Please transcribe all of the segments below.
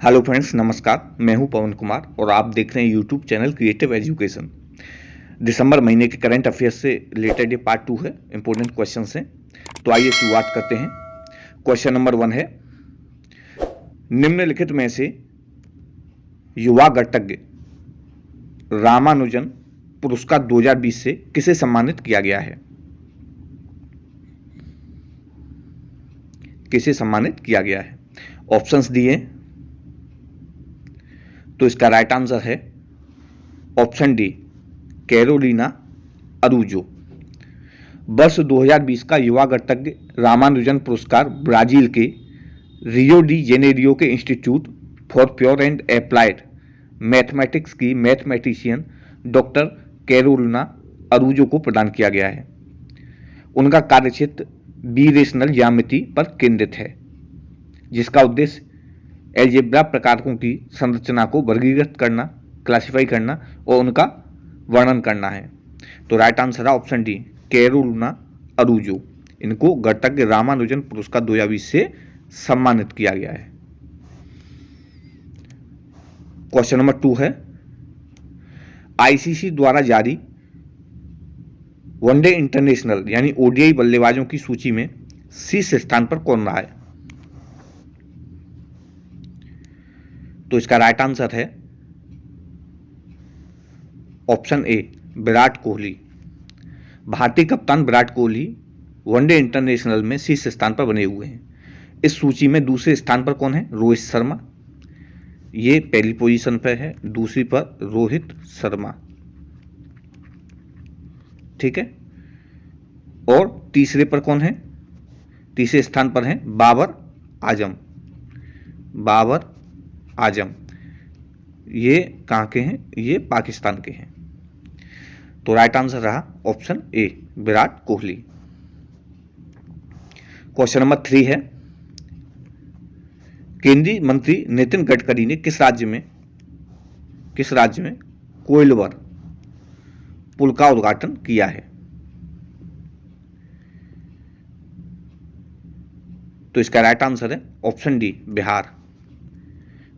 Hello friends, नमस्कार। मैं हूं पवन कुमार और आप देख रहे हैं यूट्यूब चैनल क्रिएटिव एजुकेशन। दिसंबर महीने के करंट अफेयर्स से रिलेटेड ये पार्ट 2 है। इंपॉर्टेंट क्वेश्चंस हैं, तो आइए शुरुआत करते हैं। क्वेश्चन नंबर 1 है, निम्नलिखित में से युवा गणितज्ञ रामानुजन पुरस्कार 2020 से किसे सम्मानित किया गया है? किसे सम्मानित किया गया है? ऑप्शंस दिए, तो इसका राइट आंसर है ऑप्शन डी, कैरोलिना अरूजो। वर्ष 2020 का युवा गणितज्ञ रामानुजन पुरस्कार ब्राजील के रियो डी जेनेरियो के institute for pure and applied mathematics की मैथमेटिशियन डॉक्टर कैरोलिना अरूजो को प्रदान किया गया है। उनका कार्यक्षेत्र बीरेशनल ज्यामिति पर केंद्रित है, जिसका उद्देश्य एलजेब्रा प्रकारों की संरचना को वर्गीकृत करना, क्लासिफाई करना और उनका वर्णन करना है। तो राइट आंसर है ऑप्शन डी, कैरोलिना अरूजो। इनको गणितज्ञ रामानुजन पुरस्कार 2020 से सम्मानित किया गया है। क्वेश्चन नंबर 2 है, आईसीसी द्वारा जारी वनडे इंटरनेशनल यानी ओडीआई बल्लेबाजों की सूची में शीर्ष स्थान पर कौन रहा है? तो इसका राइट आंसर है ऑप्शन ए, विराट कोहली। भारतीय कप्तान विराट कोहली वनडे इंटरनेशनल में शीर्ष स्थान पर बने हुए हैं। इस सूची में दूसरे स्थान पर कौन है? रोहित शर्मा। ये पहली पोजीशन पर है, दूसरी पर रोहित शर्मा, ठीक है। और तीसरे पर कौन है? तीसरे स्थान पर है बाबर आजम। बाबर आजम ये कहां के हैं? ये पाकिस्तान के हैं। तो राइट आंसर रहा option A, Virat Kohli. Question number 3 है, केंद्रीय मंत्री नितिन गडकरी ने किस राज्य में कोइलवर पुल का उद्घाटन किया है? तो इसका राइट आंसर है ऑप्शन डी, बिहार।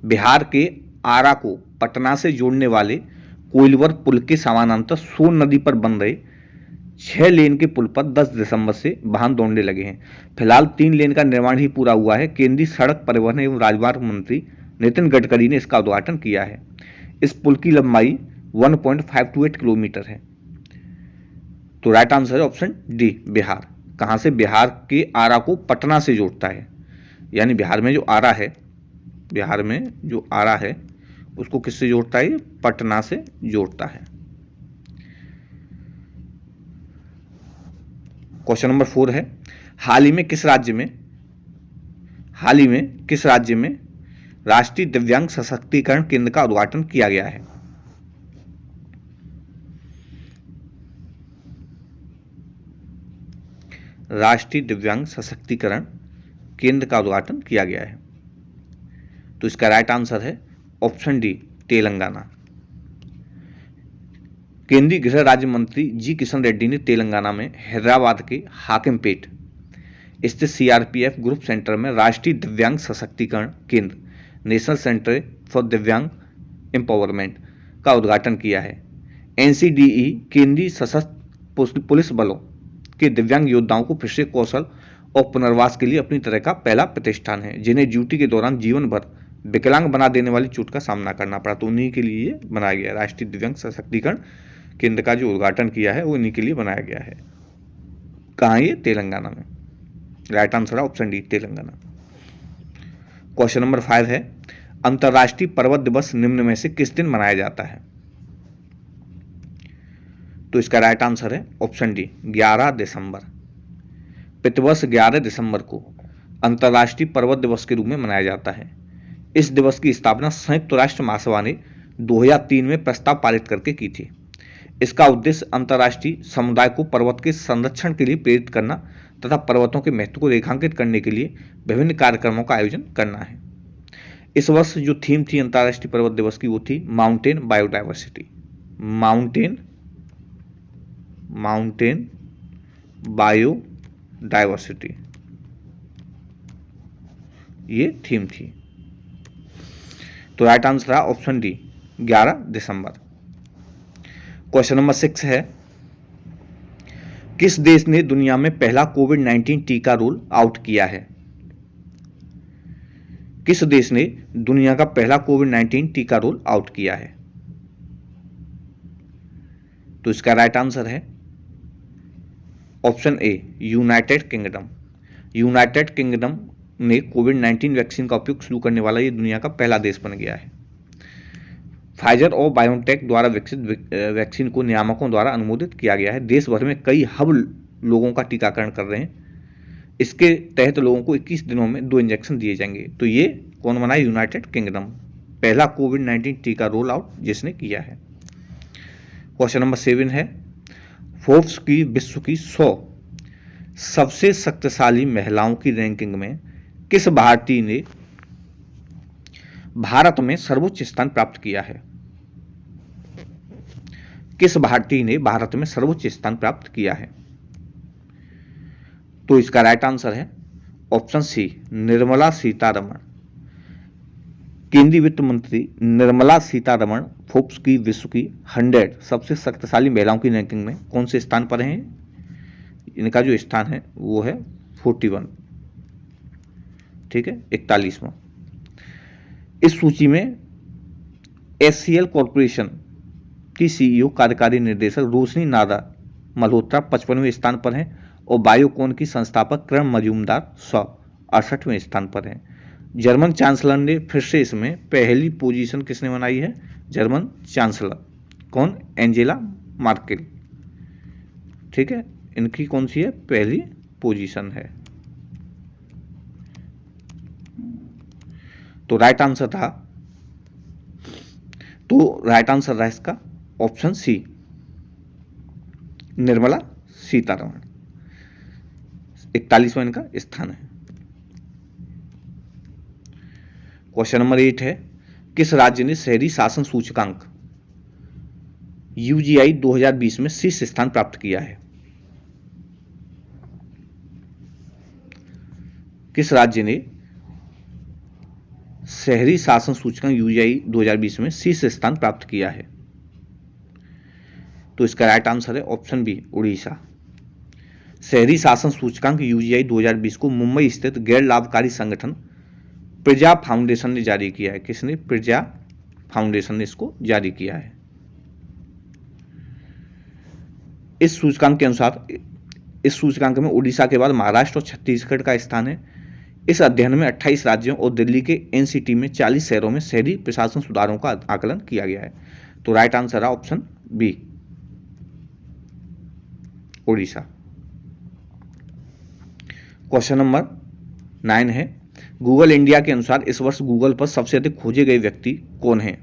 बिहार के आरा को पटना से जोड़ने वाले कोइलवर पुल के समानांतर सोन नदी पर बन रहे 6 लेन के पुल पर 10 दिसंबर से वाहन दौड़ने लगे हैं। फिलहाल 3 लेन का निर्माण ही पूरा हुआ है। केंद्रीय सड़क परिवहन एवं राजमार्ग मंत्री नितिन गडकरी ने इसका उद्घाटन किया है। इस पुल की लंबाई 1.528 किलोमीटर है। तो राइट आंसर है ऑप्शन डी, बिहार। कहां से? बिहार के आरा को पटना से जोड़ता है, यानी बिहार में जो आरा है उसको किससे जोड़ता है? पटना से जोड़ता है। क्वेश्चन नंबर 4 है, हाल ही में किस राज्य में राष्ट्रीय दिव्यांग सशक्तिकरण केंद्र का उद्घाटन किया गया है? राष्ट्रीय दिव्यांग सशक्तिकरण केंद्र का उद्घाटन किया गया है। तो इसका राइट आंसर है ऑप्शन डी, तेलंगाना। केंद्रीय गृह राज्य मंत्री जी किशन रेड्डी ने तेलंगाना में हैदराबाद के हाकिमपेट स्थित सीआरपीएफ ग्रुप सेंटर में राष्ट्रीय दिव्यांग सशक्तिकरण केंद्र नेशनल सेंटर फॉर दिव्यांग एम्पावरमेंट का उद्घाटन किया है। एनसीडीई केंद्रीय सशस्त्र पुलिस बलों के दिव्यांग योद्धाओं को प्रशिक्षण कौशल और पुनर्वास के लिए अपनी तरह का पहला प्रतिष्ठान है, जिन्हें ड्यूटी के दौरान जीवन भर विकलांग बना देने वाली चोट का सामना करना पड़ा। तो उन्हीं के लिए ये बनाया गया। राष्ट्रीय दिव्यांग सशक्तिकरण केंद्र का जो उद्घाटन किया है वो इन्हीं के लिए बनाया गया है। कहाँ? ये तेलंगाना में। राइट आंसर है option D, Telangana. Question number 5 है, अंतर्राष्ट्रीय पर्वत दिवस निम्न में से किस दिन मनाया जाता है? तो इसका राइट आंसर है ऑप्शन डी, 11 दिसंबर। प्रतिवर्ष 11 दिसंबर को अंतर्राष्ट्रीय पर्वत दिवस के रूप में मनाया जाता है। इस दिवस की स्थापना संयुक्त राष्ट्र महासभा ने 2003 में प्रस्ताव पारित करके की थी। इसका उद्देश्य अंतर्राष्ट्रीय समुदाय को पर्वत के संरक्षण के लिए प्रेरित करना तथा पर्वतों के महत्व को रेखांकित करने के लिए विभिन्न कार्यक्रमों का आयोजन करना है। इस वर्ष जो थीम थी अंतर्राष्ट्रीय पर्वत दिवस की वो थी माउंटेन बायोडाइवर्सिटी। माउंटेन बायोडाइवर्सिटी ये थीम थी। तो राइट आंसर है ऑप्शन डी 11 दिसंबर। क्वेश्चन नंबर 6 है, किस देश ने दुनिया में पहला कोविड-19 टीका रोल आउट किया है? किस देश ने दुनिया का पहला कोविड-19 टीका रोल आउट किया है? तो इसका राइट आंसर है ऑप्शन ए यूनाइटेड किंगडम। यूनाइटेड किंगडम ने कोविड-19 वैक्सीन का उपयोग शुरू करने वाला ये दुनिया का पहला देश बन गया है। फाइजर और बायोटेक द्वारा विकसित वैक्सीन को नियामकों द्वारा अनुमोदित किया गया है। देश भर में कई हब लोगों का टीकाकरण कर रहे हैं। इसके तहत लोगों को 21 दिनों में 2 इंजेक्शन दिए जाएंगे। तो ये कौन बना है? यूनाइटेड किंगडम, पहला कोविड-19 टीका रोल आउट जिसने किया है। क्वेश्चन नंबर 7 है, फोर्ब्स की विश्व की 100 सबसे शक्तिशाली महिलाओं की रैंकिंग में किस भारतीय ने भारत में सर्वोच्च स्थान प्राप्त किया है? किस भारतीय ने भारत में सर्वोच्च स्थान प्राप्त किया है? तो इसका राइट आंसर है ऑप्शन सी निर्मला सीतारमण। केंद्रीय वित्त मंत्री निर्मला सीतारमण फोर्ब्स की विश्व की 100 सबसे शक्तिशाली महिलाओं की रैंकिंग में कौन से स्थान पर हैं? इनका जो स्थान है वो है 41, ठीक है, 41वां। इस सूची में एचसीएल कॉर्पोरेशन की सीईओ कार्यकारी निदेशक रोशनी नादा मल्होत्रा 55वें स्थान पर हैं और बायोकॉन की संस्थापक किरण मजूमदार 168वें स्थान पर हैं। जर्मन चांसलर ने फिर से इसमें पहली पोजीशन किसने बनाई है? जर्मन चांसलर कौन? एंजेला मार्केल, ठीक है, इनकी कौन सी है? पहली पोजीशन है। तो राइट आंसर था, तो राइट आंसर रहा इसका ऑप्शन सी निर्मला सीतारमण, 41वां इनका स्थान है। क्वेश्चन नंबर 8 है, किस राज्य ने शहरी शासन सूचकांक यूजीआई 2020 में शीर्ष स्थान प्राप्त किया है? किस राज्य ने शहरी शासन सूचकांक यूजीआई 2020 में शीर्ष स्थान प्राप्त किया है? तो इसका राइट आंसर है ऑप्शन बी उड़ीसा। शहरी शासन सूचकांक यूजीआई 2020 को मुंबई स्थित गैर लाभकारी संगठन प्रजा फाउंडेशन ने जारी किया है। किसने? प्रजा फाउंडेशन ने इसको जारी किया है। इस सूचकांक के अनुसार इस सूचकांक में उड़ीसा के बाद महाराष्ट्र और छत्तीसगढ़ का स्थान है। इस अध्ययन में 28 राज्यों और दिल्ली के एनसीटी में 40 शहरों में शहरी प्रशासन सुधारों का आकलन किया गया है। तो राइट आंसर है option B Orissa. Question number 9 है, गूगल इंडिया के अनुसार इस वर्ष गूगल पर सबसे अधिक खोजे गए व्यक्ति कौन हैं?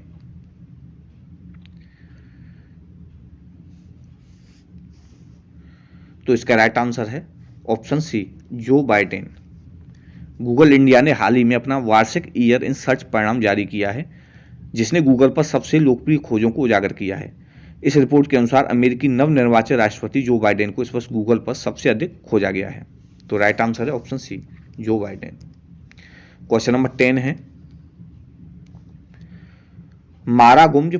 तो इसका राइट आंसर है option C Joe Biden. Google India ने हाल ही में अपना वार्षिक ईयर इन सर्च परिणाम जारी किया है, जिसने गूगल पर सबसे लोकप्रिय खोजों को उजागर किया है। इस रिपोर्ट के अनुसार अमेरिकी नवनिर्वाचित राष्ट्रपति जो बाइडेन को इस वर्ष गूगल पर सबसे अधिक खोजा गया है। तो राइट आंसर है option C Joe Biden. Question number 10 है, मारा गोम्ज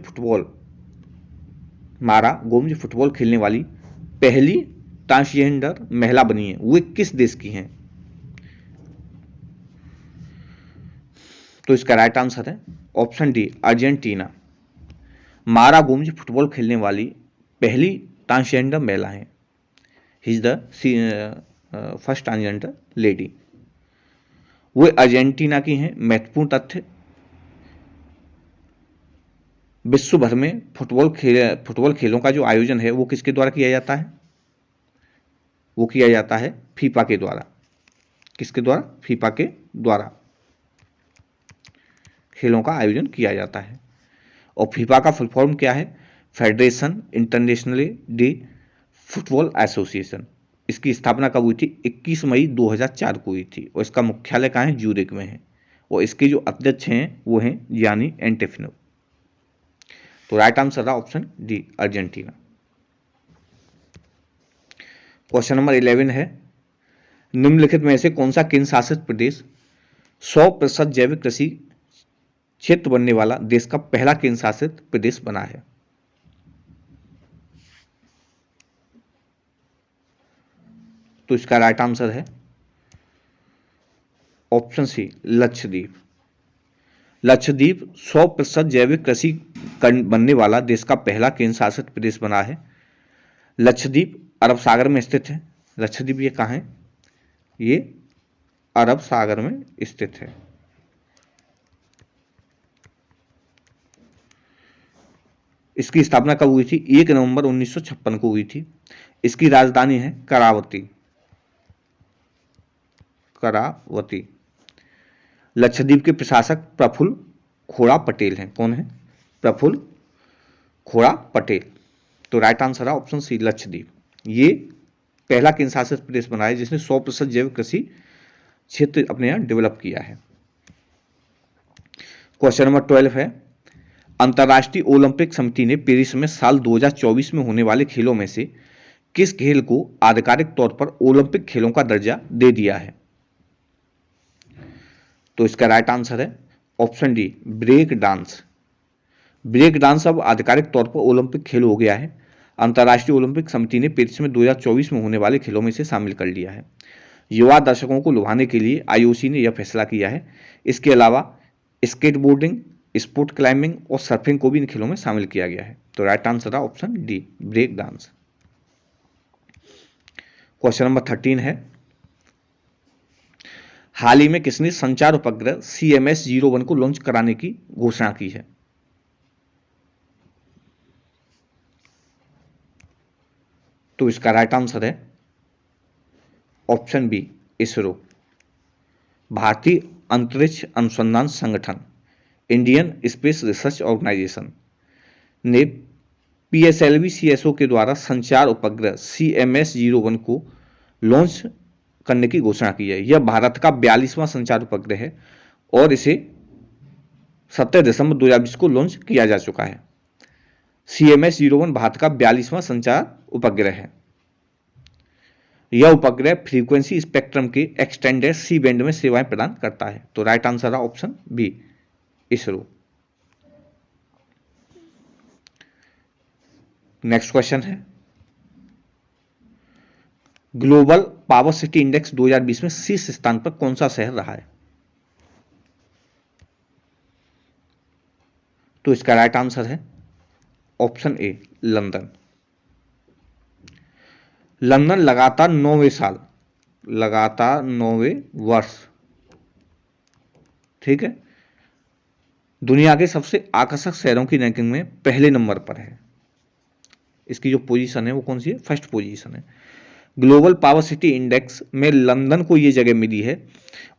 फुटबॉल खेलने वाली पहली ट्रांसजेंडर महिला बनी है, वे किस देश की हैं? तो इसका राइट आंसर है ऑप्शन डी अर्जेंटीना। मारा गोम्ज फुटबॉल खेलने वाली पहली ट्रांसजेंडर महिला है। He is the first transgender lady. Way Argentina की हैं। महत्वपूर्ण तथ्य, विश्व भर में फुटबॉल खेलों का जो आयोजन है वो किसके द्वारा किया जाता है? वो किया जाता है फीफा के द्वारा। किसके द्वारा? फीफा के द्वारा खेलों का आयोजन किया जाता है। और फीफा का फुल फॉर्म क्या है? Federation international D football association. इसकी स्थापना कब हुई थी? 21 मई 2004 को हुई थी और इसका मुख्यालय कहाँ है? ज्यूरिक में है। और इसके जो अध्यक्ष हैं वो हैं जियानी एंटेफिनो। तो राइट आंसर रहा option D Argentina. Question number 11 है, निम्नलिखित में से कौन सा केंद्र शासित प्रदेश 100% जैविक कृषि क्षेत्र बनने वाला देश का पहला केंद्र शासित प्रदेश बना है? तो इसका राइट आंसर है ऑप्शन सी, लक्षद्वीप। लक्षद्वीप 100% जैविक कृषि बनने वाला देश का पहला केंद्र शासित प्रदेश बना है। लक्षद्वीप अरब सागर में स्थित है। लक्षद्वीप ये कहाँ है? ये अरब सागर में स्थित है। इसकी स्थापना कब हुई थी? 1 नवंबर 1956 को हुई थी। इसकी राजधानी है करावती। करावती। लक्षद्वीप के प्रशासक प्रफुल्ल खोड़ा पटेल हैं। कौन है? प्रफुल्ल खोड़ा पटेल। तो राइट आंसर है ऑप्शन सी, लक्षद्वीप। ये पहला केंद्र शासित प्रदेश बना है जिसने 100% जैविक कृषि क्षेत्र अपने यहां डेवलप किया है। क्वेश्चन नंबर 12 है, अंतर्राष्ट्रीय ओलंपिक समिति ने पेरिस में साल 2024 में होने वाले खेलों में से किस खेल को आधिकारिक तौर पर ओलंपिक खेलों का दर्जा दे दिया है? तो इसका राइट आंसर है option D, break dance. Break dance अब आधिकारिक तौर पर ओलंपिक खेल हो गया है। अंतर्राष्ट्रीय ओलंपिक समिति ने पेरिस में 2024 में होने वाले खेलों में से शामिल कर लिया है। युवा दर्शकों को लुभाने के लिए आईओसी ने यह फैसला किया है। इसके अलावा स्केटबोर्डिंग, स्पोर्ट क्लाइंबिंग और सर्फिंग को भी इन खेलों में शामिल किया गया है। तो राइट आंसर है option D, break dance. Question number 13 है, हाल ही में किसने संचार उपग्रह CMS-01 को लॉन्च कराने की घोषणा की है? तो इसका राइट आंसर है ऑप्शन बी, इसरो। भारतीय अंतरिक्ष अनुसंधान संगठन, इंडियन स्पेस रिसर्च ऑर्गेनाइजेशन ने PSLV-CSO के द्वारा संचार उपग्रह CMS-01 को लॉन्च करने की घोषणा की है। यह भारत का 42वां संचार उपग्रह है और इसे 17 दिसंबर 2020 को लॉन्च किया जा चुका है। CMS-01 भारत का 42वां संचार उपग्रह है। यह उपग्रह फ्रीक्वेंसी स्पेक्ट्रम के एक्सटेंडेड सी बैंड में सेवाएं प्रदान करता है। तो राइट आंसर है option B, ISRO. Next question है, ग्लोबल पावर सिटी इंडेक्स 2020 में शीर्ष स्थान पर कौन सा शहर रहा है? तो इसका राइट आंसर है ऑप्शन ए, लंदन। लंदन लगातार 9वें वर्ष, ठीक है, दुनिया के सबसे आकर्षक शहरों की रैंकिंग में पहले नंबर पर है। इसकी जो पोजीशन है वो कौन सी है? फर्स्ट पोजीशन है। ग्लोबल पावर सिटी इंडेक्स में लंदन को ये जगह मिली है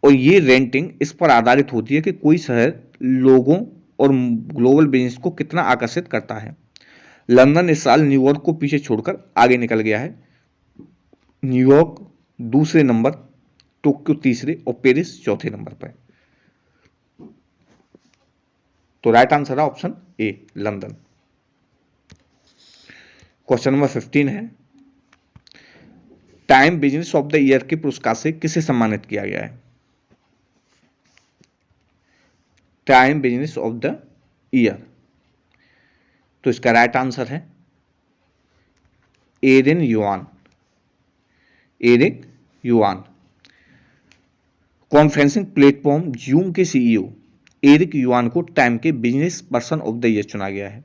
और ये रेटिंग इस पर आधारित होती है कि कोई शहर लोगों और ग्लोबल बिजनेस को कितना आकर्षित करता है। लंदन इस साल न्यूयॉर्क को पीछे छोड़कर आगे निकल गया है। न्यूयॉर्क दूसरे नंबर, टोक्यो तीसरे और पेरिस चौथे नंबर पर। तो राइट आंसर है option A, London. Question number 15 है, Time business of the year के पुरस्कार से किसे सम्मानित किया गया है? Time business of the year. तो इसका राइट आंसर है Eric Yuan. Eric Yuan. Conferencing platform Zoom के CEO एरिक युआन को टाइम के business person of the year चुना गया है।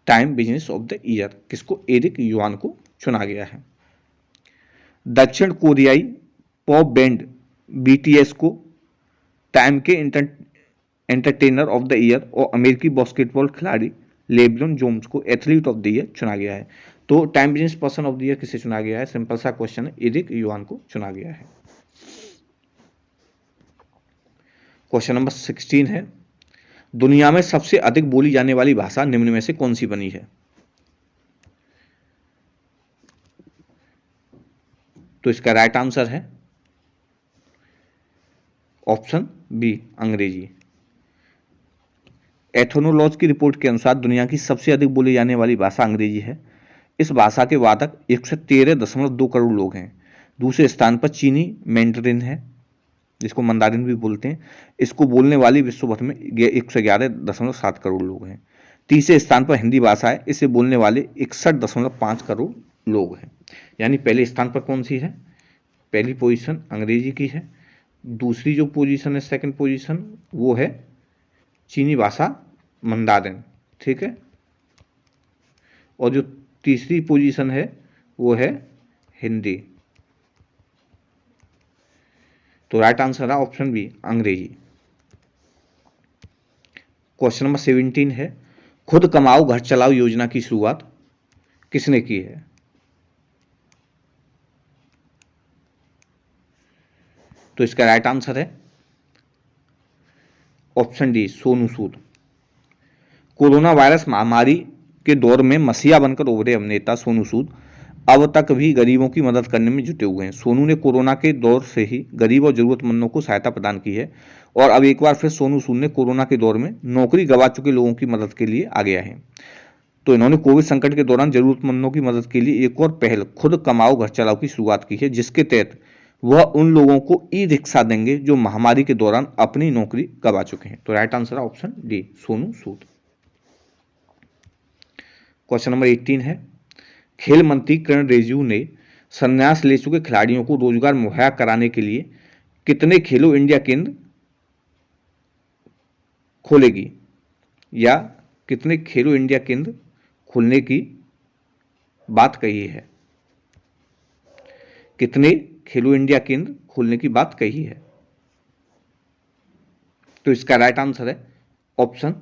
Time business of the year किसको? एरिक युआन को चुना गया है। दक्षिण कोरियाई पॉप बैंड BTS को टाइम के एंटरटेनर ऑफ द ईयर और अमेरिकी बास्केटबॉल खिलाड़ी लेब्रॉन जेम्स को एथलीट ऑफ द ईयर चुना गया है। तो time business person of the year किसे चुना गया है? सिंपल सा क्वेश्चन है, एरिक युआन को चुना गया है। क्वेश्चन नंबर 16 है, दुनिया में सबसे अधिक बोली जाने वाली भाषा निम्न में से कौन सी बनी है? तो इसका राइट आंसर है ऑप्शन बी, अंग्रेजी। एथनोलॉज की रिपोर्ट के अनुसार दुनिया की सबसे अधिक बोली जाने वाली भाषा अंग्रेजी है। इस भाषा के वादक 113.2 करोड़ लोग हैं। दूसरे स्थान पर चीनी मैंडरिन है। जिसको मंदारिन भी बोलते हैं। इसको बोलने वाली विश्व भर में 111.7 करोड़ लोग हैं। तीसरे स्थान पर हिंदी भाषा है, इसे बोलने वाले 61.5 करोड़ लोग हैं। यानी पहले स्थान पर कौन सी है, पहली पोजीशन अंग्रेजी की है, दूसरी जो पोजीशन है सेकंड पोजीशन वो है चीनी भाषा मंदारिन, ठीक है, और जो तीसरी पोजीशन है वो है हिंदी। तो राइट आंसर है ऑप्शन बी अंग्रेजी। क्वेश्चन नंबर 17 है, खुद कमाओ घर चलाओ योजना की शुरुआत किसने की है? तो इसका राइट आंसर है option D Sonu Sood. Corona virus महामारी के दौर में मसीहा बनकर उभरे अभिनेता सोनू सूद अब तक भी गरीबों की मदद करने में जुटे हुए हैं। सोनू ने कोरोना के दौर से ही गरीब और जरूरतमंदों को सहायता प्रदान की है और अब एक बार फिर सोनू सूद ने कोरोना के दौर में नौकरी गंवा चुके लोगों की मदद के लिए आ गया है। तो इन्होंने कोविड संकट के दौरान जरूरतमंदों की मदद के लिए एक और पहल खुद कमाओ घर चलाओ की शुरुआत की है, जिसके तहत वह उन लोगों को ई रिक्शा देंगे जो महामारी के दौरान अपनी नौकरी गंवा चुके हैं। तो राइट आंसर है option D Sonu Sood. Question number 18 है, खेल मंत्री किरण रिजिजू ने संन्यास ले चुके खिलाड़ियों को रोजगार मुहैया कराने के लिए कितने खेलो इंडिया केंद्र खोलेगी, या कितने खेलो इंडिया केंद्र खोलने की बात कही है? कितने खेलो इंडिया केंद्र खोलने की बात कही है? तो इसका राइट आंसर है ऑप्शन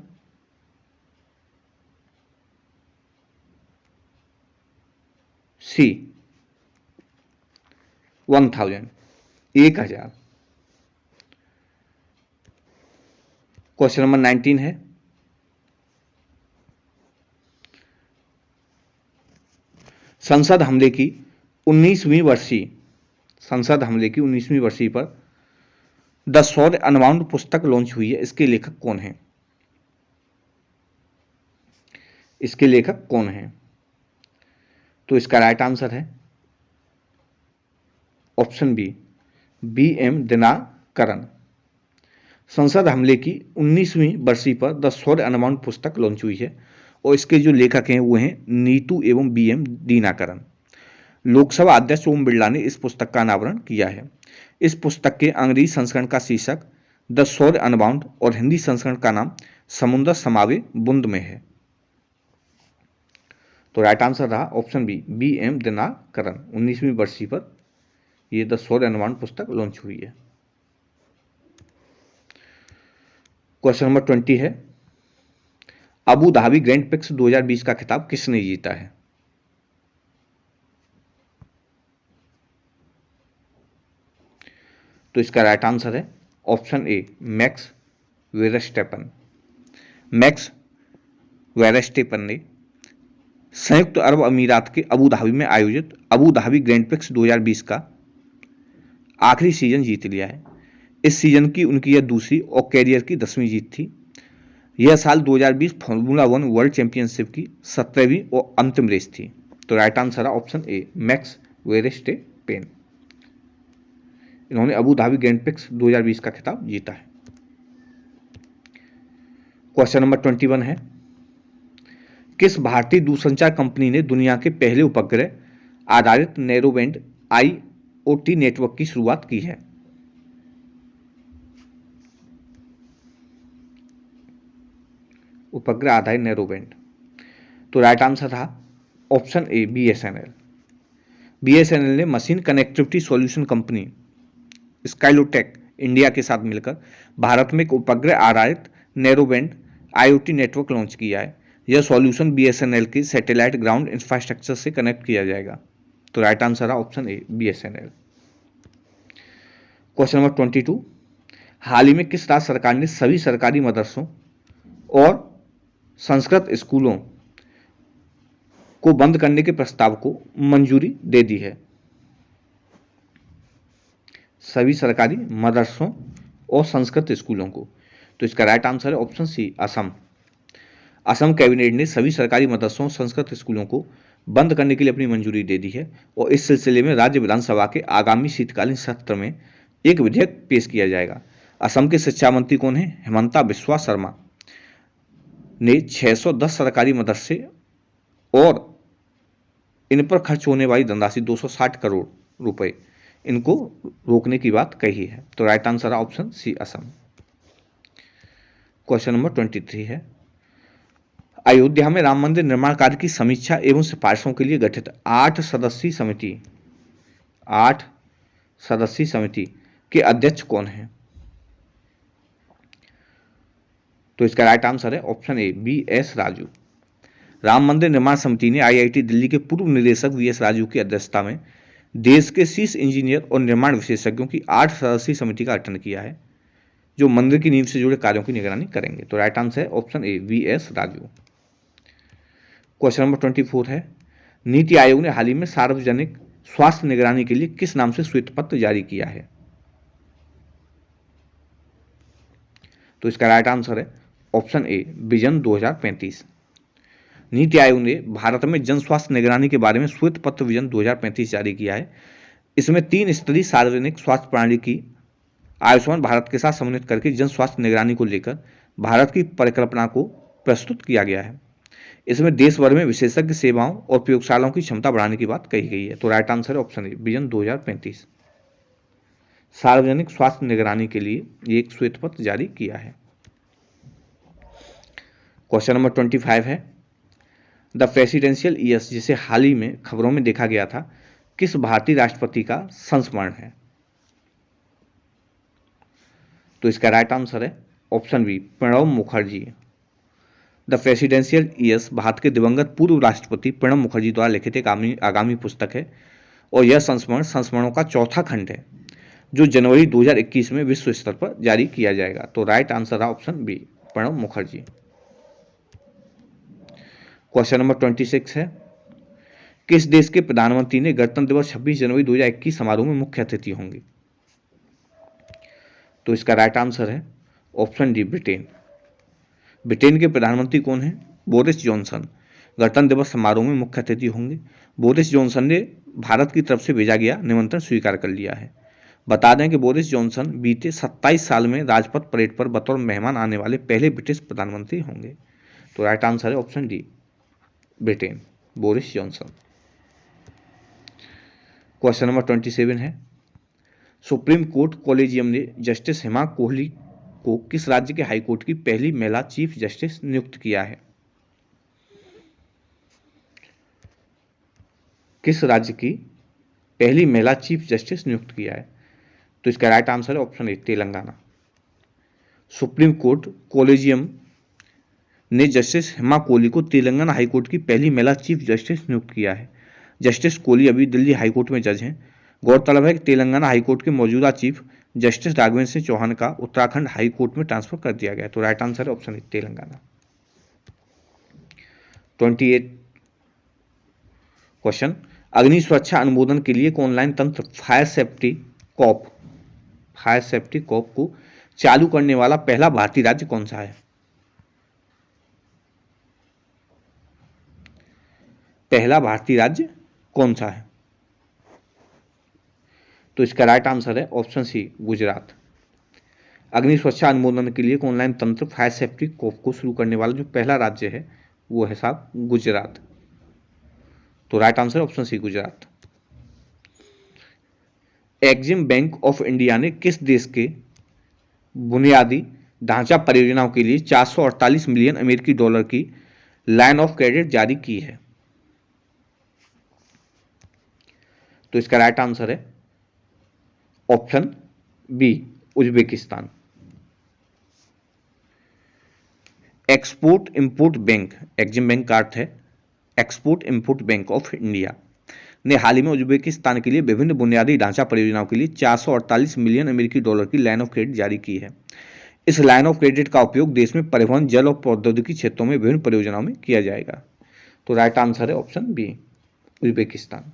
सी 1000। क्वेश्चन नंबर 19 है, संसद हमले की 19वीं वर्षी पर द शौर्य अनबाउंड पुस्तक लॉन्च हुई है, इसके लेखक कौन है? तो इसका राइट आंसर है ऑप्शन बी एम दिनाकरन। संसद हमले की 19वीं बरसी पर द शौर्य अनबाउंड पुस्तक लॉन्च हुई है और इसके जो लेखक हैं वो हैं नीतू एवं बी एम दिनाकरन। लोकसभा अध्यक्ष ओम बिरला ने इस पुस्तक का अनावरण किया है। इस पुस्तक के अंग्रेजी संस्करण का शीर्षक द शौर्य अनबाउंड और हिंदी संस्करण का नाम समुद्र समावे बुंद में है। तो राइट आंसर रहा ऑप्शन बी एम दिनाकरन। 19वीं बरसी पर यह द शौर्य अनबाउंड पुस्तक लॉन्च हुई है। क्वेश्चन नंबर 20 है, अबू धाबी ग्रैंड प्रिक्स 2020 का खिताब किसने जीता है? तो इसका राइट आंसर है ऑप्शन ए मैक्स वेरस्टेपन ने संयुक्त अरब अमीरात के अबू धाबी में आयोजित अबू धाबी ग्रैंड प्रिक्स 2020 का आखिरी सीजन जीत लिया है। इस सीजन की उनकी यह दूसरी और कैरियर की 10वीं जीत थी। यह साल 2020 फॉर्मूला 1 वर्ल्ड चैंपियनशिप की 17वीं और अंतिम रेस थी। तो राइट आंसर है ऑप्शन ए मैक्स वेरस्टेपेन। इन्होंने अबू धाबी ग्रैंड प्रिक्स 2020 का खिताब जीता है। क्वेश्चन नंबर 21 है, किस भारतीय दूरसंचार कंपनी ने दुनिया के पहले उपग्रह आधारित नैरोबैंड IoT नेटवर्क की शुरुआत की है? उपग्रह आधारित नैरोबैंड। तो राइट आंसर था ऑप्शन ए BSNL ने machine connectivity solution company Skylotech India के साथ मिलकर भारत में एक उपग्रह आधारित नैरोबैंड IoT नेटवर्क लॉन्च किया है। यह सॉल्यूशन BSNL के सैटेलाइट ग्राउंड इंफ्रास्ट्रक्चर से कनेक्ट किया जाएगा। तो राइट आंसर है option A BSNL। Question number 22, हाल ही में किस राज्य सरकार ने सभी सरकारी मदरसों और संस्कृत स्कूलों को बंद करने के प्रस्ताव को मंजूरी दे दी है? सभी सरकारी मदरसों और संस्कृत स्कूलों को। तो इसका राइट आंसर है ऑप्शन सी असम कैबिनेट ने सभी सरकारी मदरसों और संस्कृत स्कूलों को बंद करने के लिए अपनी मंजूरी दे दी है और इस सिलसिले में राज्य विधानसभा के आगामी शीतकालीन सत्र में एक विधेयक पेश किया जाएगा। असम के शिक्षा मंत्री कौन है? हेमंता बिस्वा शर्मा ने 610 सरकारी मदरसे और इन पर खर्च होने वाली धनराशि 260 करोड़ रुपए इनको रोकने की बात कही है। तो राइट आंसर है option C, Assam. Question number 23 है, अयोध्या में राम मंदिर निर्माण कार्य की समीक्षा एवं सिफारिशों के लिए गठित 8 सदस्यीय समिति के अध्यक्ष कौन है? तो इसका राइट आंसर है option A, BS. Raju. Ram Mandir निर्माण समिति ने आईआईटी दिल्ली के पूर्व निदेशक वी.एस. राजू की अध्यक्षता में देश के शीर्ष इंजीनियर और निर्माण विशेषज्ञों की 8 सदस्यीय समिति का गठन किया है, जो मंदिर की नींव से जुड़े कार्यों की निगरानी करेंगे। तो राइट आंसर है ऑप्शन ए, वी.एस. राजू। क्वेश्चन नंबर 24 है, नीति आयोग ने हाल ही में सार्वजनिक स्वास्थ्य निगरानी के लिए किस नाम से श्वेत पत्र जारी किया है? तो इसका राइट आंसर है ऑप्शन ए, विजन 2035। नीति आयोग ने भारत में जन स्वास्थ्य निगरानी के बारे में श्वेत पत्र विजन 2035 जारी किया है। इसमें 3 स्तरीय सार्वजनिक स्वास्थ्य प्रणाली की आयुष्मान भारत के साथ समन्वित करके जन स्वास्थ्य निगरानी को लेकर भारत की परिकल्पना को प्रस्तुत किया गया है। इसमें देश भर में विशेषज्ञ सेवाओं और प्रयोगशालाओं की क्षमता बढ़ाने की बात कही गई है। तो राइट आंसर है ऑप्शन ए, विजन 2035। सार्वजनिक स्वास्थ्य निगरानी के लिए एक श्वेत पत्र जारी किया है। क्वेश्चन नंबर 25 है, द प्रेसिडेंशियल ईयर्स, जिसे हाल ही में खबरों में देखा गया था, किस भारतीय राष्ट्रपति का संस्मरण है? तो इसका राइट आंसर है option B, Pranab Mukherjee. The presidential years Bharat के दिवंगत पूर्व राष्ट्रपति प्रणब मुखर्जी द्वारा लिखित एक आगामी पुस्तक है और यह संस्मरणों का चौथा खंड है, जो जनवरी 2021 में विश्व स्तर पर जारी किया जाएगा। तो राइट आंसर है option B, Pranab Mukherjee. Question number 26 है, किस देश के प्रधानमंत्री ने गणतंत्र दिवस 26 जनवरी 2021 समारोह में मुख्य अतिथि होंगे? तो इसका राइट आंसर है ऑप्शन डी, ब्रिटेन। ब्रिटेन के प्रधानमंत्री कौन है? बोरिस जॉनसन गणतंत्र दिवस समारोह में मुख्य अतिथि होंगे। बोरिस जॉनसन ने भारत की तरफ से भेजा गया निमंत्रण स्वीकार कर लिया है। बता दें कि बोरिस जॉनसन बीते 27 साल में राजपथ परेड पर बतौर मेहमान आने वाले पहले ब्रिटिश प्रधानमंत्री होंगे। तो राइट आंसर है option D, Britain, Boris Johnson. Question number 27 है, सुप्रीम कोर्ट कॉलेजियम ने जस्टिस हेमा कोहली को किस राज्य के हाईकोर्ट की पहली महिला चीफ जस्टिस नियुक्त किया है? किस राज्य की पहली महिला चीफ जस्टिस नियुक्त किया है? तो इसका राइट आंसर है ऑप्शन ए, तेलंगाना। सुप्रीम कोर्ट कॉलेजियम ने जस्टिस हेमा कोहली को तेलंगाना हाईकोर्ट की पहली महिला चीफ जस्टिस नियुक्त किया है। जस्टिस कोहली अभी दिल्ली हाईकोर्ट में जज हैं। गौरतलब है कि तेलंगाना हाईकोर्ट के मौजूदा चीफ जस्टिस राघवेंद्र सिंह चौहान का उत्तराखंड हाईकोर्ट में ट्रांसफर कर दिया गया। तो राइट आंसर है ऑप्शन ए, तेलंगाना। 28 क्वेश्चन, अग्नि सुरक्षा अनुमोदन के लिए एक ऑनलाइन तंत्र फायर सेफ्टी कॉप को चालू करने वाला पहला भारतीय राज्य कौन सा है? पहला भारतीय राज्य कौन सा है? तो इसका राइट आंसर है ऑप्शन सी, गुजरात। अग्नि सुरक्षा अनुमोदन के लिए ऑनलाइन तंत्र फायर सेफ्टी कॉप को शुरू करने वाला जो पहला राज्य है वो है साहब गुजरात। तो right answer option C, Gujarat. Exim bank of India ने किस देश के बुनियादी ढांचा परियोजनाओं के लिए 448 मिलियन अमेरिकी डॉलर की लाइन ऑफ क्रेडिट जारी की है? तो इसका राइट आंसर है option B, Uzbekistan. Export import bank, Exim bank का अर्थ है export import bank of India, ने हाल ही में उज्बेकिस्तान के लिए विभिन्न बुनियादी ढांचा परियोजनाओं के लिए 448 मिलियन अमेरिकी डॉलर की लाइन ऑफ क्रेडिट जारी की है। इस लाइन ऑफ क्रेडिट का उपयोग देश में परिवहन, जल और प्रौद्योगिकी क्षेत्रों में विभिन्न परियोजनाओं में किया जाएगा। तो राइट आंसर है option B, Uzbekistan.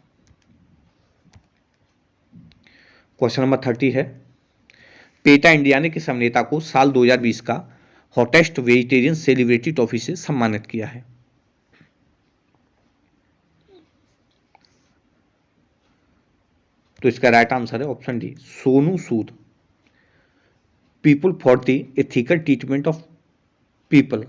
Question number 30 है, पेटा इंडिया ने किस अभिनेता को साल 2020 का हॉटेस्ट वेजिटेरियन सेलिब्रिटी ट्रॉफी से सम्मानित किया है? तो इसका राइट आंसर है option D, Sonu Sood. People for the ethical treatment of people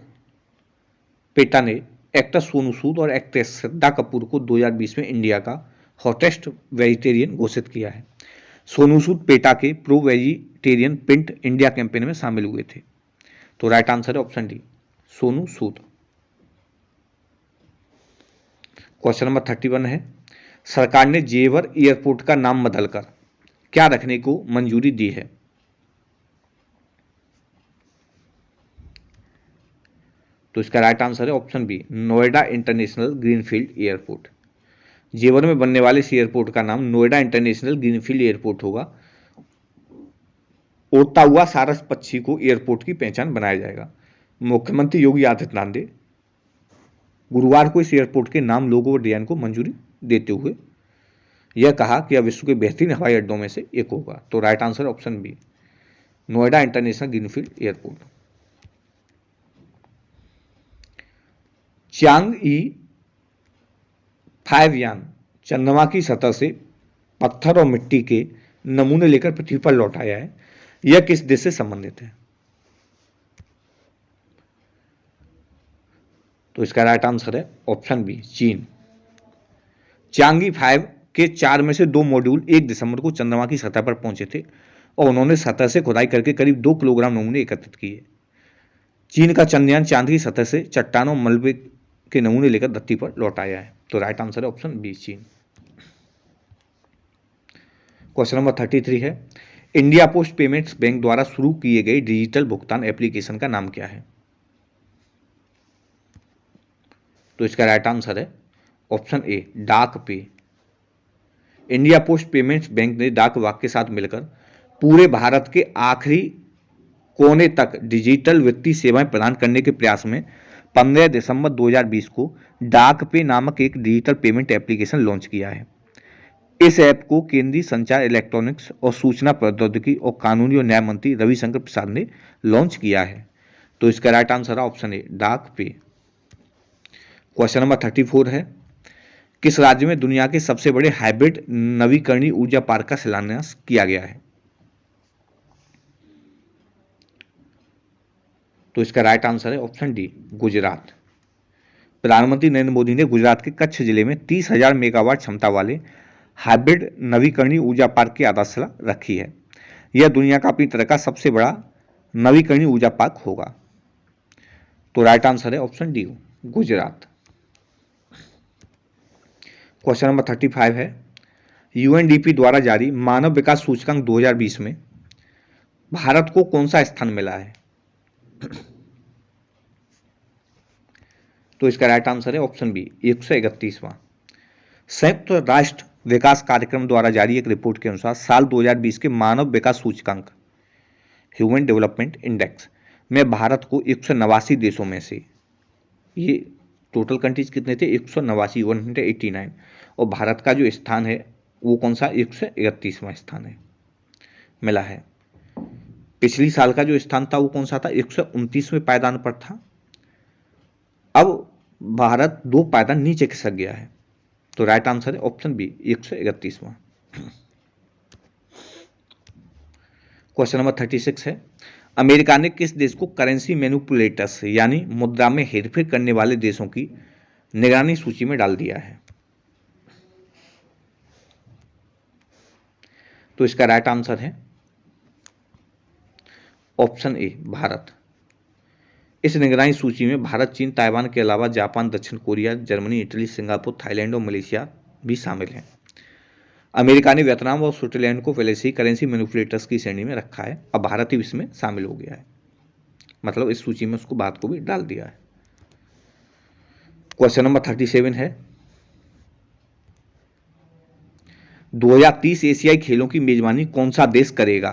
PETA ने एक्टर सोनू सूद और एक्ट्रेस श्रद्धा कपूर को 2020 में इंडिया का हॉटेस्ट वेजिटेरियन घोषित किया है। सोनू सूद पेटा के pro vegetarian print India campaign में शामिल हुए थे। तो राइट आंसर है option D, Sonu Sood. Question number 31 है, सरकार ने जेवर एयरपोर्ट का नाम बदलकर क्या रखने को मंजूरी दी है? तो इसका राइट आंसर है option B, Noida international greenfield airport. Jewar में बनने वाले इस एयरपोर्ट का नाम नोएडा इंटरनेशनल ग्रीनफील्ड एयरपोर्ट होगा। उड़ता हुआ सारस पक्षी को एयरपोर्ट की पहचान बनाया जाएगा। मुख्यमंत्री योगी आदित्यनाथ ने गुरुवार को इस एयरपोर्ट के नाम, लोगो और डिजाइन को मंजूरी देते हुए यह कहा कि यह विश्व के बेहतरीन हवाई अड्डों में से एक होगा। तो right answer option B, Noida international greenfield airport. Chang'e 5 यान चंद्रमा की सतह से पत्थर और मिट्टी के नमूने लेकर पृथ्वी पर लौट आया है। यह किस देश से संबंधित है? तो इसका राइट आंसर है ऑप्शन बी, चीन। चांग-ई 5 के 4 में से 2 मॉड्यूल 1 दिसंबर को चंद्रमा की सतह पर पहुंचे थे और उन्होंने सतह से खुदाई करके करीब 2 किलोग्राम नमूने एकत्रित किए। चीन का चंद्रयान चांद की सतह से चट्टानों मलबे के नमूने लेकर धरती पर लौट आया है। तो राइट आंसर है ऑप्शन बी, चीन। क्वेश्चन नंबर 33 है, इंडिया पोस्ट पेमेंट्स बैंक द्वारा शुरू किए गए डिजिटल भुगतान एप्लीकेशन का नाम क्या है? तो इसका राइट आंसर है ऑप्शन ए, डाक पे। इंडिया पोस्ट पेमेंट्स बैंक ने डाक विभाग के साथ मिलकर पूरे भारत के आखिरी कोने तक डिजिटल वित्तीय सेवाएं प्रदान करने के प्रयास में 15 दिसंबर 2020 को डाक पे नामक एक डिजिटल पेमेंट एप्लीकेशन लॉन्च किया है। इस ऐप को केंद्रीय संचार, इलेक्ट्रॉनिक्स और सूचना प्रौद्योगिकी और कानूनी और न्याय मंत्री रविशंकर प्रसाद ने लॉन्च किया है। तो इसका राइट आंसर है ऑप्शन ए, डाक पे। क्वेश्चन नंबर 34 है, किस राज्य में दुनिया के सबसे बड़े हाइब्रिड नवीकरणीय ऊर्जा पार्क का शिलान्यास किया गया है? तो इसका राइट आंसर है ऑप्शन डी, गुजरात। प्रधानमंत्री नरेंद्र मोदी ने गुजरात के कच्छ जिले में 30,000 मेगावाट क्षमता वाले हाइब्रिड नवीकरणीय ऊर्जा पार्क की आधारशिला रखी है। यह दुनिया का अपनी तरह का सबसे बड़ा नवीकरणीय ऊर्जा पार्क होगा। तो राइट आंसर है option D, Gujarat. Question number 35 है, यूएनडीपी द्वारा जारी मानव विकास सूचकांक 2020 में भारत को कौन सा स्थान मिला है? तो इसका राइट आंसर है ऑप्शन बी, 131वां। संयुक्त राष्ट्र विकास कार्यक्रम द्वारा जारी एक रिपोर्ट के अनुसार साल 2020 के मानव विकास सूचकांक ह्यूमन डेवलपमेंट इंडेक्स में भारत को 189 देशों में से, ये टोटल कंट्रीज कितने थे? 189, 189, और भारत का जो स्थान है वो कौन सा? 131वां स्थान है मिला है। पिछली साल का जो स्थान था वो कौन सा था? 129वें पायदान पर था। अब भारत 2 पायदान नीचे खिसक गया है। तो राइट आंसर है ऑप्शन बी, 131वां। क्वेश्चन नंबर 36 है, अमेरिका ने किस देश को करेंसी मैनिपुलेटर्स यानी मुद्रा में हेरफेर करने वाले देशों की निगरानी सूची में डाल दिया है? तो इसका राइट आंसर है ऑप्शन ए, भारत। इस निगरानी सूची में भारत, चीन, ताइवान के अलावा जापान, दक्षिण Korea, Germany, Italy, Singapore, Thailand और मलेशिया भी शामिल हैं। अमेरिका ने वियतनाम और स्विट्जरलैंड को पहले से ही करेंसी मैनिपुलेटर्स की श्रेणी में रखा है। अब भारत भी इसमें शामिल हो गया है, मतलब इस सूची में उसको भारत को भी डाल दिया है। क्वेश्चन नंबर 37 है, 2030 एशियाई खेलों की मेजबानी कौन सा देश करेगा?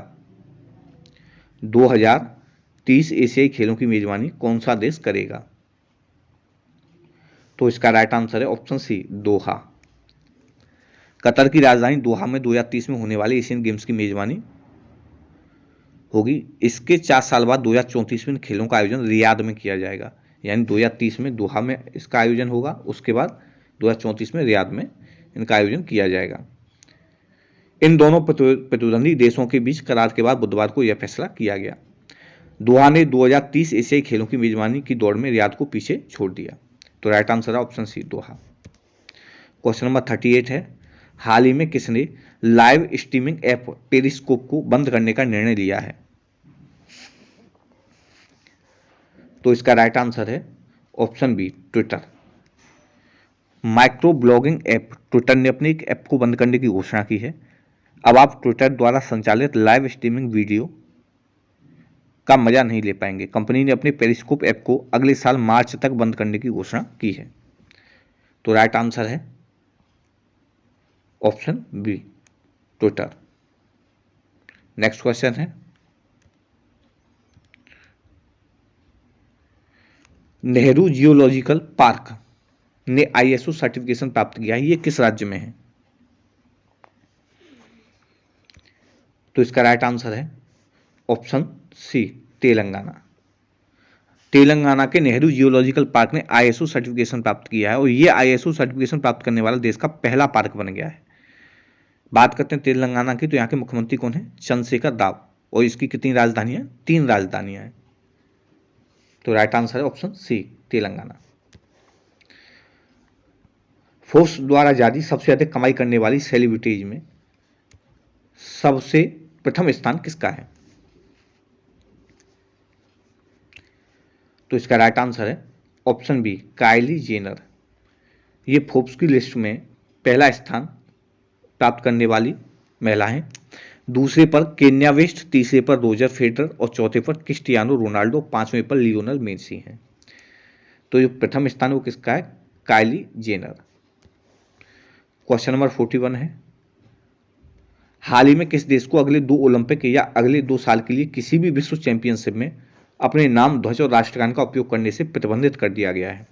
2030 एशियाई खेलों की मेजबानी कौन सा देश करेगा? तो इसका राइट आंसर है ऑप्शन सी, दोहा। कतर की राजधानी दोहा में 2030 में होने वाले एशियन गेम्स की मेजबानी होगी। इसके 4 साल बाद 2034 में खेलों का आयोजन रियाद में किया जाएगा। यानी 2030 में दोहा में इसका आयोजन होगा, उसके बाद 2034 में रियाद में इनका आयोजन किया जाएगा। इन दोनों प्रतिद्वंदी देशों के बीच करार के बाद बुधवार को यह फैसला किया गया। दोहा ने 2030 एशियाई खेलों की मेजबानी की दौड़ में रियाद को पीछे छोड़ दिया। तो राइट आंसर है ऑप्शन सी, दोहा। क्वेश्चन नंबर 38 है, हाल ही में किसने लाइव स्ट्रीमिंग ऐप पेरिस्कोप को बंद करने का निर्णय लिया है? तो इसका राइट आंसर है option B, Twitter. Micro blogging app Twitter ने अपनी एक ऐप को बंद करने की घोषणा की है। अब आप ट्विटर द्वारा संचालित लाइव स्ट्रीमिंग वीडियो का मजा नहीं ले पाएंगे। कंपनी ने अपने पेरिस्कोप ऐप को अगले साल मार्च तक बंद करने की घोषणा की है। तो राइट आंसर है option B, Twitter. Next question है, नेहरू जियोलॉजिकल पार्क ने आईएसओ सर्टिफिकेशन प्राप्त किया है, ये किस राज्य में है? तो इसका राइट आंसर है ऑप्शन सी, तेलंगाना। तेलंगाना के नेहरू जियोलॉजिकल पार्क ने आईएसओ सर्टिफिकेशन प्राप्त किया है और यह आईएसओ सर्टिफिकेशन प्राप्त करने वाला देश का पहला पार्क बन गया है। बात करते हैं तेलंगाना की, तो यहाँ के मुख्यमंत्री कौन है? चंद्रशेखर राव। और इसकी कितनी राजधानियां? 3 राजधानियां हैं। तो राइट आंसर है ऑप्शन सी, तेलंगाना। फोर्ब्स द्वारा जारी सबसे अधिक कमाई करने वाली सेलिब्रिटीज में सबसे प्रथम स्थान किसका है? तो इसका राइट आंसर है ऑप्शन बी, काइली जेनर। ये फोर्ब्स की लिस्ट में पहला स्थान प्राप्त करने वाली महिला है। दूसरे पर केन्या वेस्ट, तीसरे पर रोजर फेडरर और चौथे पर क्रिस्टियानो रोनाल्डो, पांचवें पर लियोनेल मेसी हैं। तो जो प्रथम स्थान वो किसका है? Kylie Jenner. क्वेश्चन नंबर 41 है, हाल ही में किस देश को अगले 2 ओलंपिक या अगले 2 साल के लिए किसी भी विश्व चैंपियनशिप में अपने नाम, ध्वज और राष्ट्रगान का उपयोग करने से प्रतिबंधित कर दिया गया है?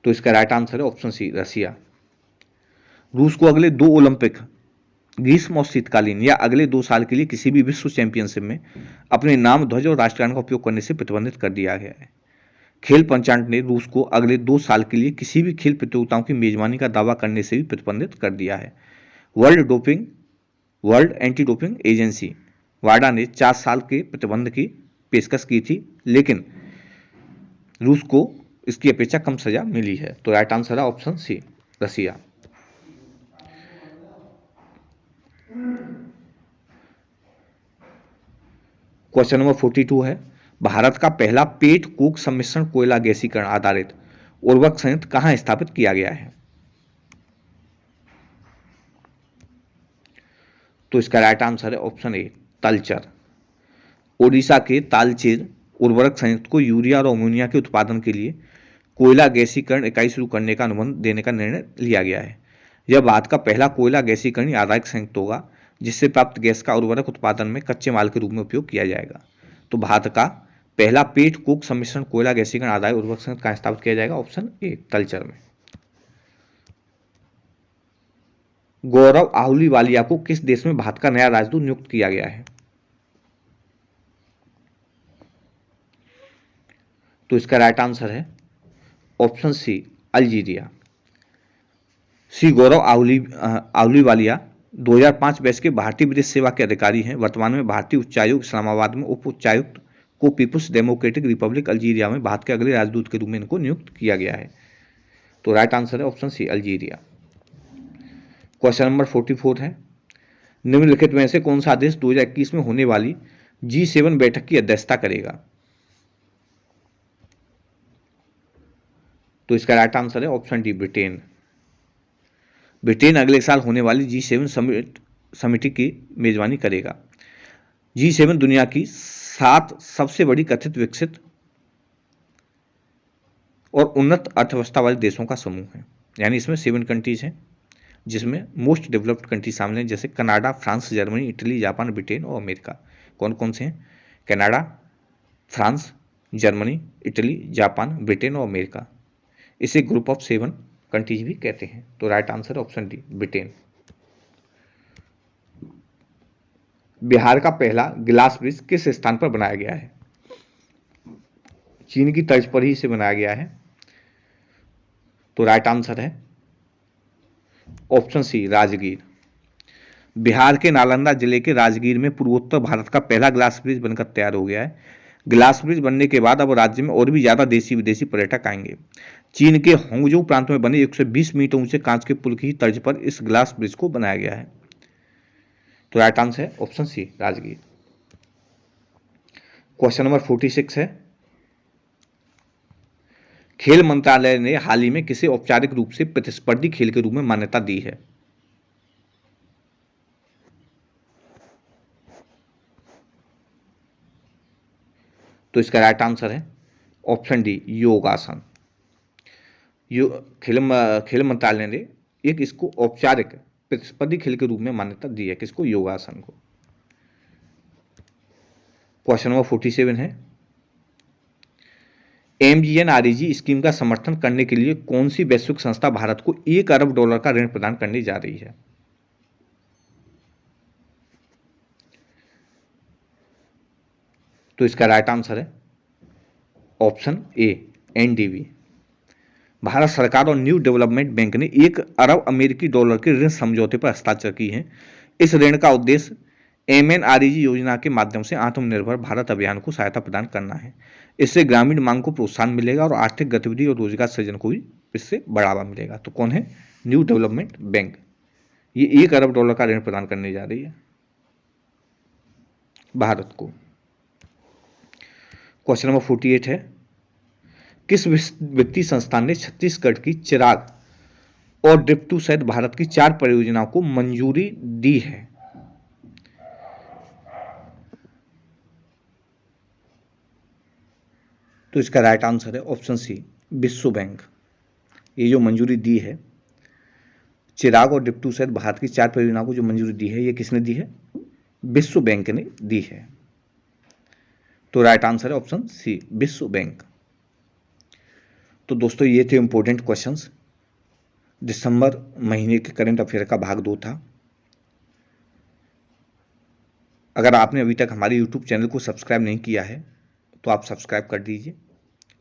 तो इसका राइट आंसर है ऑप्शन सी, रसिया। रूस को अगले 2 ओलंपिक, ग्रीष्म और शीतकालीन या अगले 2 साल के लिए किसी भी विश्व चैंपियनशिप में अपने नाम, ध्वज और राष्ट्रगान का उपयोग करने से प्रतिबंधित कर दिया गया है। खेल पंचांग ने रूस को अगले 2 साल के लिए किसी भी खेल प्रतियोगिताओं की मेजबानी का दावा करने से भी प्रतिबंधित कर दिया है। वर्ल्ड एंटी डोपिंग एजेंसी वाडा ने 4 साल के प्रतिबंध की पेशकश की थी, लेकिन रूस को इसकी अपेक्षा कम सजा मिली है। तो राइट आंसर है ऑप्शन सी, रसिया। क्वेश्चन नंबर 42 है, भारत का पहला पेट कोक सम्मिश्रण कोयला गैसीकरण आधारित उर्वरक संयंत्र कहां स्थापित किया गया है? तो इसका राइट आंसर है ऑप्शन ए, तलचर। ओडिशा के तालचेर उर्वरक संयंत्र को यूरिया और अमोनिया के उत्पादन के लिए कोयला गैसीकरण इकाई शुरू करने का अनुबंध देने का निर्णय लिया गया है। यह भारत का पहला कोयला गैसीकरण आधारित संयंत्र होगा जिससे प्राप्त गैस का उर्वरक उत्पादन में कच्चे माल के रूप में उपयोग किया जाएगा। तो भारत का पहला पेट कोक सम्मिश्रण कोयला गैसीकरण आधारित उर्वरक संयंत्र कहां स्थापित किया जाएगा? ऑप्शन ए, तलचर में। गौरव आहलूवालिया को किस देश में भारत का नया राजदूत नियुक्त किया गया है? तो इसका राइट आंसर है ऑप्शन सी, अल्जीरिया। श्री गौरव आहलूवालिया 2005 बैच के भारतीय विदेश सेवा के अधिकारी हैं। वर्तमान में भारतीय उच्चायुक्त इस्लामाबाद में उप उच्चायुक्त को पीपुल्स डेमोक्रेटिक रिपब्लिक अल्जीरिया में भारत के अगले राजदूत के रूप में इनको नियुक्त किया गया है। तो राइट आंसर है option C, Algeria. Question number 44 है, निम्नलिखित में से कौन सा देश 2021 में होने वाली G7 बैठक की अध्यक्षता करेगा? तो इसका राइट आंसर है ऑप्शन डी, ब्रिटेन। ब्रिटेन अगले साल होने वाली G7 समिति की मेजबानी करेगा। G7 दुनिया की 7 सबसे बड़ी कथित विकसित और उन्नत अर्थव्यवस्था वाले देशों का समूह है। यानी इसमें 7 कंट्रीज हैं जिसमें मोस्ट डेवलप्ड कंट्री शामिल हैं, जैसे Canada, France, Germany, Italy, Japan, Britain और अमेरिका। कौन कौन से हैं? Canada, France, Germany, Italy, Japan, Britain और अमेरिका। इसे ग्रुप ऑफ 7 कंट्रीज भी कहते हैं। तो right answer option D, Britain. Bihar का पहला गिलास ब्रिज किस स्थान पर बनाया गया है? चीन की तर्ज पर ही इसे बनाया गया है। तो राइट आंसर है ऑप्शन सी राजगीर। बिहार के नालंदा जिले के राजगीर में पूर्वोत्तर भारत का पहला ग्लास ब्रिज बनकर तैयार हो गया है। ग्लास ब्रिज बनने के बाद अब राज्य में और भी ज्यादा देशी विदेशी पर्यटक आएंगे। चीन के होंगजू प्रांत में बने 120 मीटर ऊंचे कांच के पुल की तर्ज पर इस ग्लास ब्रिज को बनाया गया है। तो राइट आंसर है option C Rajgir. Question number 46 है, खेल मंत्रालय ने हाल ही में किसे औपचारिक रूप से प्रतिस्पर्धी खेल के रूप में मान्यता दी है? तो इसका राइट आंसर है ऑप्शन डी योगासन। खेल मंत्रालय ने एक इसको औपचारिक प्रतिस्पर्धी खेल के रूप में मान्यता दी है, किसको? योगासन को। क्वेश्चन नंबर 47 है, MGNREG स्कीम का समर्थन करने के लिए कौन सी वैश्विक संस्था भारत को $1 अरब का ऋण प्रदान करने जा रही है? तो इसका राइट आंसर है ऑप्शन ए NDB। भारत सरकार और न्यू डेवलपमेंट बैंक ने $1 अरब के ऋण समझौते पर हस्ताक्षर की हैं। इस ऋण का उद्देश्य MNREG योजना के माध्यम से आत्मनिर्भर भारत अभियान को सहायता प्रदान करना है। इससे ग्रामीण मांग को प्रोत्साहन मिलेगा और आर्थिक गतिविधि और रोजगार सृजन को भी इससे बढ़ावा मिलेगा। तो कौन है? New development bank. ये $1 अरब का ऋण प्रदान करने जा रही है भारत को। क्वेश्चन नंबर 48 है, किस वित्तीय संस्थान ने छत्तीसगढ़ की चिराग और डिप्टू सहित भारत की 4 परियोजनाओं को मंजूरी दी है? तो इसका राइट आंसर है ऑप्शन सी विश्व बैंक। ये जो मंजूरी दी है चिराग और डिप्टू सहित भारत की 4 परियोजनाओं को जो मंजूरी दी है, ये किसने दी है? विश्व बैंक ने दी है। तो राइट आंसर है ऑप्शन सी विश्व बैंक। तो दोस्तों ये थे इंपॉर्टेंट क्वेश्चंस। दिसंबर महीने के करंट अफेयर का भाग 2 था। अगर आपने अभी तक हमारे YouTube चैनल को सब्सक्राइब नहीं किया है तो आप सब्सक्राइब कर दीजिए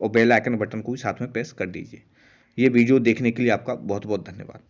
और बेल आइकन बटन को भी साथ में प्रेस कर दीजिए। ये वीडियो देखने के लिए आपका बहुत बहुत धन्यवाद।